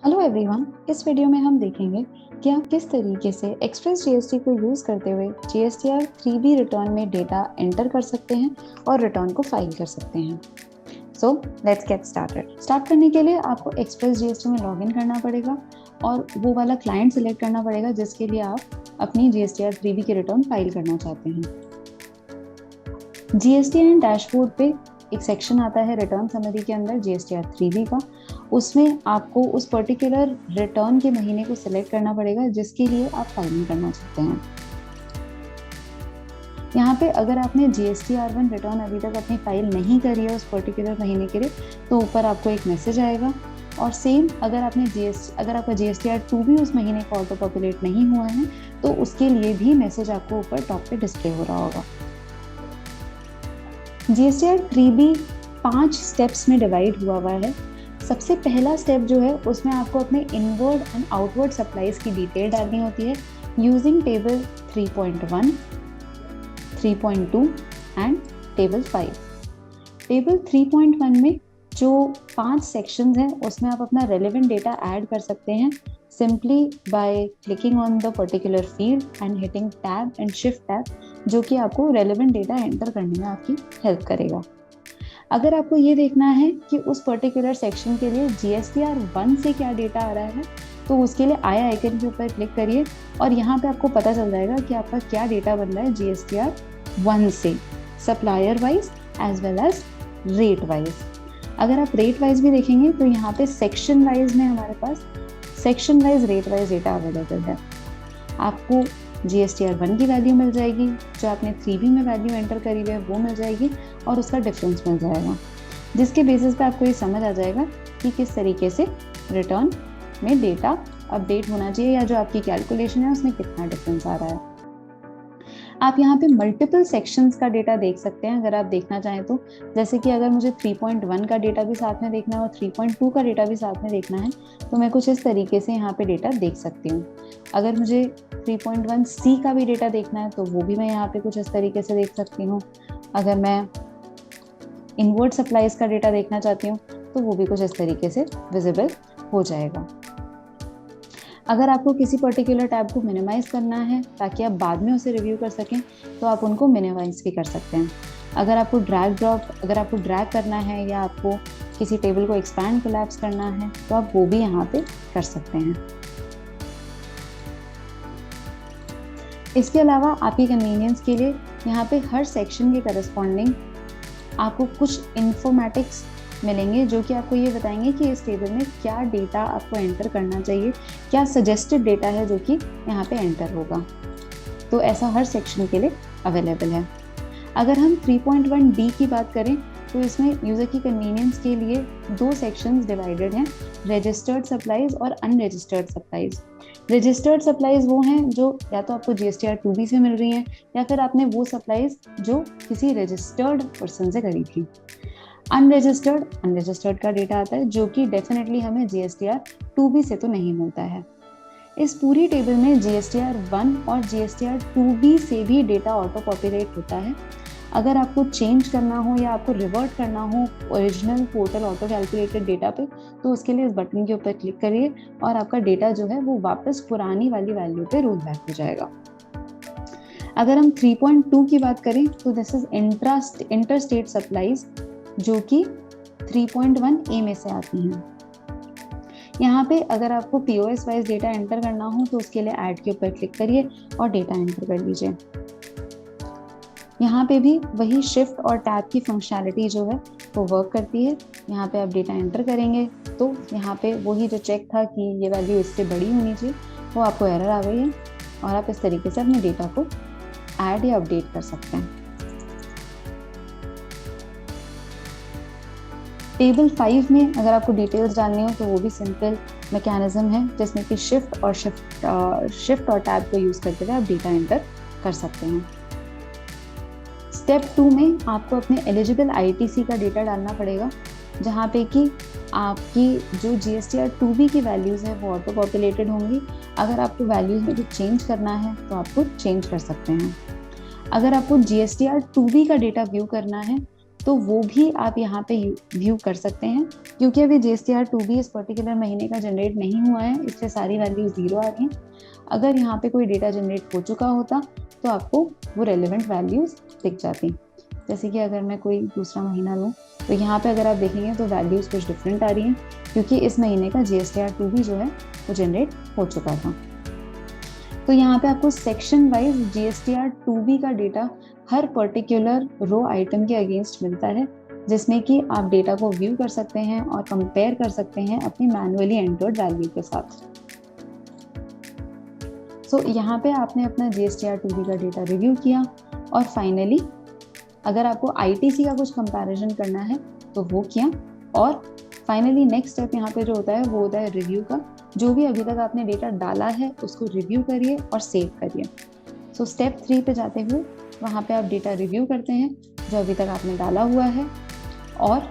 Hello everyone, इस video में हम देखेंगे कि आप किस तरीके से एक्सप्रेस जीएसटी को यूज़ करते हुए जीएसटीआर 3B रिटर्न में डेटा एंटर कर सकते हैं और रिटर्न को फाइल कर सकते हैं। So let's get started. Start करने के लिए आपको एक्सप्रेस जीएसटी में लॉगिन करना पड़ेगा और वो वाला क्लाइंट सिलेक्ट करना पड़ेगा जिसके लिए आप अपनी जीएसटीआर 3B की रिटर्न फाइल करना चाहते हैं। जीएसटीएन डैशबोर्ड पे एक सेक्शन आता है रिटर्न समरी के अंदर जीएसटीआर 3B का। उसमें आपको उस पर्टिकुलर रिटर्न के महीने को सिलेक्ट करना पड़ेगा जिसके लिए आप फाइलिंग करना चाहते हैं। यहाँ पे अगर आपने GSTR1 रिटर्न अभी तक अपनी फाइल नहीं करी है उस पर्टिकुलर महीने के लिए तो ऊपर आपको एक मैसेज आएगा, और सेम अगर आपका GSTR2 उस महीने का ऑटो पॉपुलेट नहीं हुआ है तो उसके लिए भी मैसेज आपको ऊपर टॉप पे डिस्प्ले हो रहा होगा। GSTR 3B 5 स्टेप्स में डिवाइड हुआ है। सबसे पहला स्टेप जो है उसमें आपको अपने इनवर्ड एंड आउटवर्ड सप्लाईज की डिटेल डालनी होती है using table 3.1, 3.2 and table 5। Table 3.1 में जो 5 सेक्शंस हैं उसमें आप अपना रेलेवेंट डेटा ऐड कर सकते हैं simply by clicking on the particular field and hitting tab and shift tab, जो कि आपको रेलेवेंट डेटा एंटर करने में आपकी हेल्प करेगा। अगर आपको ये देखना है कि उस पर्टिकुलर सेक्शन के लिए GSTR1 से क्या डेटा आ रहा है तो उसके लिए आई आइकन के ऊपर क्लिक करिए और यहाँ पे आपको पता चल जाएगा कि आपका क्या डेटा बन रहा है GSTR1 से, supplier wise as well as rate wise. अगर आप रेट वाइज भी देखेंगे तो यहाँ पे सेक्शन वाइज में हमारे पास section wise rate wise data available है। आपको GSTR1 की वैल्यू मिल जाएगी, जो आपने 3B में वैल्यू एंटर करी हुई है वो मिल जाएगी और उसका डिफरेंस मिल जाएगा, जिसके बेसिस पे आपको ये समझ आ जाएगा कि किस तरीके से रिटर्न में डेटा अपडेट होना चाहिए या जो आपकी कैलकुलेशन है उसमें कितना डिफरेंस आ रहा है। आप यहाँ पे मल्टीपल सेक्शंस का डेटा देख सकते हैं अगर आप देखना चाहें तो, जैसे कि अगर मुझे 3.1 का डेटा भी साथ में देखना है और 3.2 का डेटा भी साथ में देखना है तो मैं कुछ इस तरीके से यहाँ पे डेटा देख सकती हूँ। अगर मुझे 3.1C का भी डेटा देखना है तो वो भी मैं यहाँ पे कुछ इस तरीके से देख सकती हूँ। अगर मैं इनवर्ड सप्लाईज का डेटा देखना चाहती हूँ तो वो भी कुछ इस तरीके से विजिबल हो जाएगा। अगर आपको किसी पर्टिकुलर टैब को मिनिमाइज करना है ताकि आप बाद में उसे रिव्यू कर सकें तो आप उनको मिनिमाइज भी कर सकते हैं। अगर आपको ड्रैग करना है या आपको किसी टेबल को एक्सपैंड कोलैप्स करना है तो आप वो भी यहाँ पे कर सकते हैं। इसके अलावा आपकी कन्वीनियंस के लिए यहाँ पे हर सेक्शन के करस्पॉन्डिंग आपको कुछ इन्फॉर्मेटिक्स मिलेंगे जो कि आपको ये बताएंगे कि इस टेबल में क्या डेटा आपको एंटर करना चाहिए, क्या सजेस्टेड डेटा है जो कि यहाँ पे एंटर होगा। तो ऐसा हर सेक्शन के लिए अवेलेबल है। अगर हम 3.1D की बात करें तो इसमें यूज़र की कन्वीनियंस के लिए 2 सेक्शंस डिवाइडेड हैं, रजिस्टर्ड सप्लाईज और अनरजिस्टर्ड सप्लाईज। रजिस्टर्ड सप्लाईज वो हैं जो या तो आपको GSTR2B से मिल रही हैं या फिर आपने वो सप्लाईज जो किसी रजिस्टर्ड पर्सन से करी थी। अनरजिस्टर्ड का डेटा आता है जो कि डेफिनेटली हमें GSTR2B से तो नहीं मिलता है। इस पूरी टेबल में GSTR1 और GSTR2B से भी डेटा ऑटो पॉपुलेट होता है। अगर आपको चेंज करना हो या आपको रिवर्ट करना हो original portal auto calculated data पे तो उसके लिए इस बटन के ऊपर क्लिक करिए और आपका डेटा जो है वो वापस पुरानी वाली वैल्यू पे रोल बैक हो जाएगा। अगर हम 3.2 की बात करें तो दिस इज इंटरस्टेट सप्लाईज जो कि 3.1A में से आती हैं। यहाँ पे अगर आपको POS वाइज डेटा एंटर करना हो तो उसके लिए ऐड के ऊपर क्लिक करिए और डेटा एंटर कर लीजिए। यहाँ पे भी वही शिफ्ट और टैब की फंक्शनैलिटी जो है वो वर्क करती है। यहाँ पे आप डेटा एंटर करेंगे तो यहाँ पे वही जो चेक था कि ये वैल्यू इससे बड़ी होनी चाहिए वो आपको एरर आ गई है और आप इस तरीके से अपने डेटा को ऐड या अपडेट कर सकते हैं। टेबल 5 में अगर आपको डिटेल्स डालनी हो तो वो भी सिंपल मैकेनिज्म है जिसमें कि शिफ्ट और टैब को यूज़ करते हुए आप डेटा एंटर कर सकते हैं। स्टेप 2 में आपको अपने एलिजिबल ITC का डेटा डालना पड़ेगा जहाँ पे कि आपकी जो GSTR2B की वैल्यूज़ है वो ऑटो पॉपुलेटेड होंगी। अगर आपको वैल्यूज़ में कुछ चेंज करना है तो आपको चेंज कर सकते हैं। अगर आपको GSTR2B का डेटा व्यू करना है तो वो भी आप यहाँ पे व्यू कर सकते हैं। क्योंकि अभी GSTR2B इस पर्टिकुलर महीने का जनरेट नहीं हुआ है, इसलिए सारी वैल्यू 0 आ रही हैं। अगर यहाँ पे कोई डेटा जनरेट हो चुका होता तो आपको वो रेलिवेंट वैल्यूज दिख जाती। जैसे कि अगर मैं कोई दूसरा महीना लूँ तो यहाँ पे अगर आप देखेंगे तो वैल्यूज कुछ डिफरेंट आ रही हैं, क्योंकि इस महीने का GSTR2B जो है वो जनरेट हो चुका था। तो यहाँ पे आपको सेक्शन वाइज GSTR2B का डेटा हर पर्टिकुलर रो आइटम के अगेंस्ट मिलता है, जिसमें कि आप डेटा को व्यू कर सकते हैं और कंपेयर कर सकते हैं अपनी मैनुअली एंटर्ड वैल्यू के साथ। सो यहाँ पे आपने अपना GSTR2B का डेटा रिव्यू किया, और फाइनली अगर आपको ITC का कुछ कंपैरिजन करना है तो वो किया, और फाइनली नेक्स्ट स्टेप यहाँ पे जो होता है वो होता है रिव्यू का। जो भी अभी तक आपने डेटा डाला है उसको रिव्यू करिए और सेव करिए। सो स्टेप 3 पे जाते हुए वहाँ पे आप डेटा रिव्यू करते हैं जो अभी तक आपने डाला हुआ है, और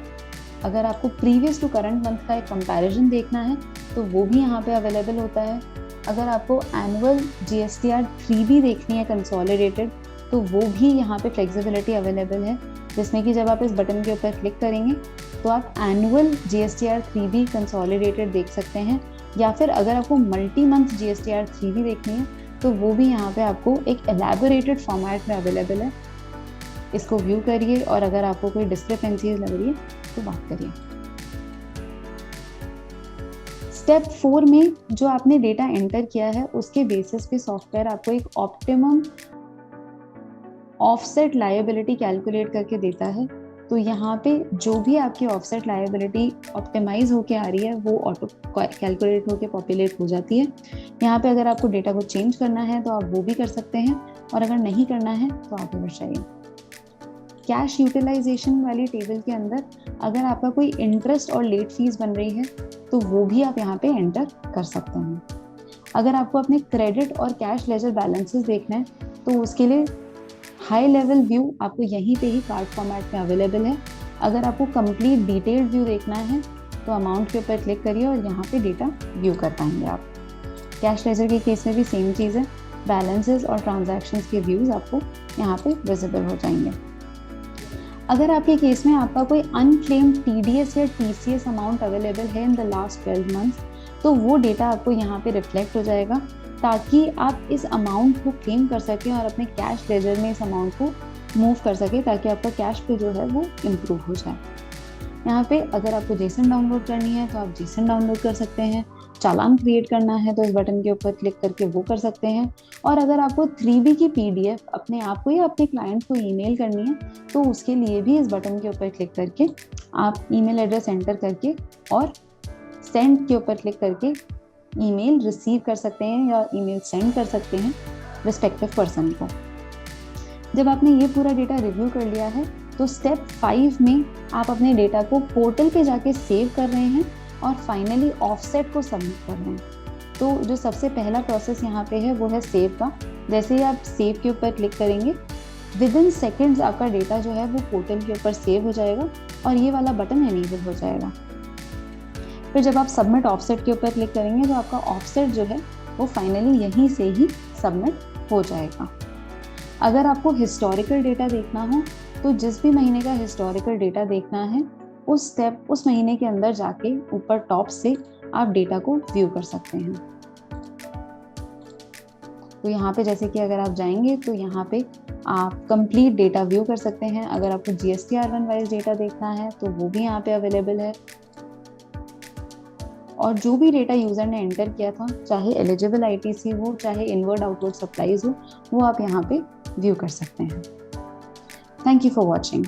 अगर आपको प्रीवियस टू करंट मंथ का एक कंपैरिजन देखना है तो वो भी यहाँ पे अवेलेबल होता है। अगर आपको एनुअल GSTR3B देखनी है कंसोलिडेटेड, तो वो भी यहाँ पे फ्लेक्सिबिलिटी अवेलेबल है, जिसमें कि जब आप इस बटन के ऊपर क्लिक करेंगे तो आप एनुअल GSTR3B कंसोलिडेटेड देख सकते हैं, या फिर अगर आपको मल्टी मंथ GSTR3B देखनी है तो वो भी यहाँ पे आपको एक एलैबोरेटेड फॉर्मेट में अवेलेबल है। इसको व्यू करिए, और अगर आपको कोई डिस्क्रिपेंसीज लग रही है तो बात करिए। स्टेप 4 में जो आपने डेटा एंटर किया है उसके बेसिस पे सॉफ्टवेयर आपको एक ऑप्टिमम ऑफसेट लायबिलिटी कैलकुलेट करके देता है। तो यहाँ पे जो भी आपकी ऑफसेट लायबिलिटी ऑप्टिमाइज होके आ रही है वो ऑटो कैलकुलेट होके पॉपुलेट हो जाती है। यहाँ पे अगर आपको डेटा को चेंज करना है तो आप वो भी कर सकते हैं, और अगर नहीं करना है तो आप आगे बढ़ाइए। कैश यूटिलाइजेशन वाली टेबल के अंदर अगर आपका कोई इंटरेस्ट और लेट फीस बन रही है तो वो भी आप यहाँ पे एंटर कर सकते हैं। अगर आपको अपने क्रेडिट और कैश लेजर बैलेंसेस देखना है तो उसके लिए हाई लेवल व्यू आपको यहीं पे ही कार्ड फॉर्मेट में अवेलेबल है। अगर आपको कंप्लीट डिटेल्ड व्यू देखना है तो अमाउंट के ऊपर क्लिक करिए और यहाँ पे डेटा व्यू कर पाएंगे आप। कैश लेजर के केस में भी सेम चीज़ है, बैलेंसेस और ट्रांजैक्शंस के व्यूज आपको यहाँ पे विजिबल हो जाएंगे। अगर आपके केस में आपका कोई अनक्लेम्ड TDS या TCS अमाउंट अवेलेबल है इन द लास्ट 12 मंथ्स, तो वो डेटा आपको यहाँ पे रिफ्लेक्ट हो जाएगा, ताकि आप इस अमाउंट को क्लेम कर सकें और अपने कैश लेजर में इस अमाउंट को मूव कर सकें, ताकि आपका कैश पे जो है वो इम्प्रूव हो जाए। यहाँ पे अगर आपको JSON डाउनलोड करनी है तो आप JSON डाउनलोड कर सकते हैं। चालान क्रिएट करना है तो इस बटन के ऊपर क्लिक करके वो कर सकते हैं। और अगर आपको 3B की PDF अपने आप को या अपने क्लाइंट को ईमेल करनी है तो उसके लिए भी इस बटन के ऊपर क्लिक करके आप ईमेल एड्रेस एंटर करके और सेंड के ऊपर क्लिक करके ईमेल रिसीव कर सकते हैं या ईमेल सेंड कर सकते हैं रिस्पेक्टिव पर्सन को। जब आपने ये पूरा डेटा रिव्यू कर लिया है तो स्टेप 5 में आप अपने डेटा को पोर्टल पे जाके सेव कर रहे हैं और फाइनली ऑफसेट को सबमिट कर रहे हैं। तो जो सबसे पहला प्रोसेस यहाँ पे है वो है सेव का। जैसे ही आप सेव के ऊपर क्लिक करेंगे विद इन सेकेंड्स आपका डेटा जो है वो पोर्टल के ऊपर सेव हो जाएगा और ये वाला बटन एनेबल हो जाएगा। फिर जब आप सबमिट ऑफसेट के ऊपर क्लिक करेंगे तो आपका ऑफसेट जो है वो फाइनली यहीं से ही सबमिट हो जाएगा। अगर आपको हिस्टोरिकल डेटा देखना हो तो जिस भी महीने का हिस्टोरिकल डेटा देखना है उस महीने के अंदर जाके ऊपर टॉप से आप डेटा को व्यू कर सकते हैं। तो यहाँ पे जैसे कि अगर आप जाएंगे तो यहाँ पे आप कंप्लीट डेटा व्यू कर सकते हैं। अगर आपको GSTR1 वाइज डेटा देखना है तो वो भी यहाँ पे अवेलेबल है, और जो भी डेटा यूजर ने एंटर किया था, चाहे एलिजिबल ITC हो चाहे इनवर्ड आउटवर्ड सप्लाईज हो, वो आप यहाँ पे व्यू कर सकते हैं। Thank you for watching.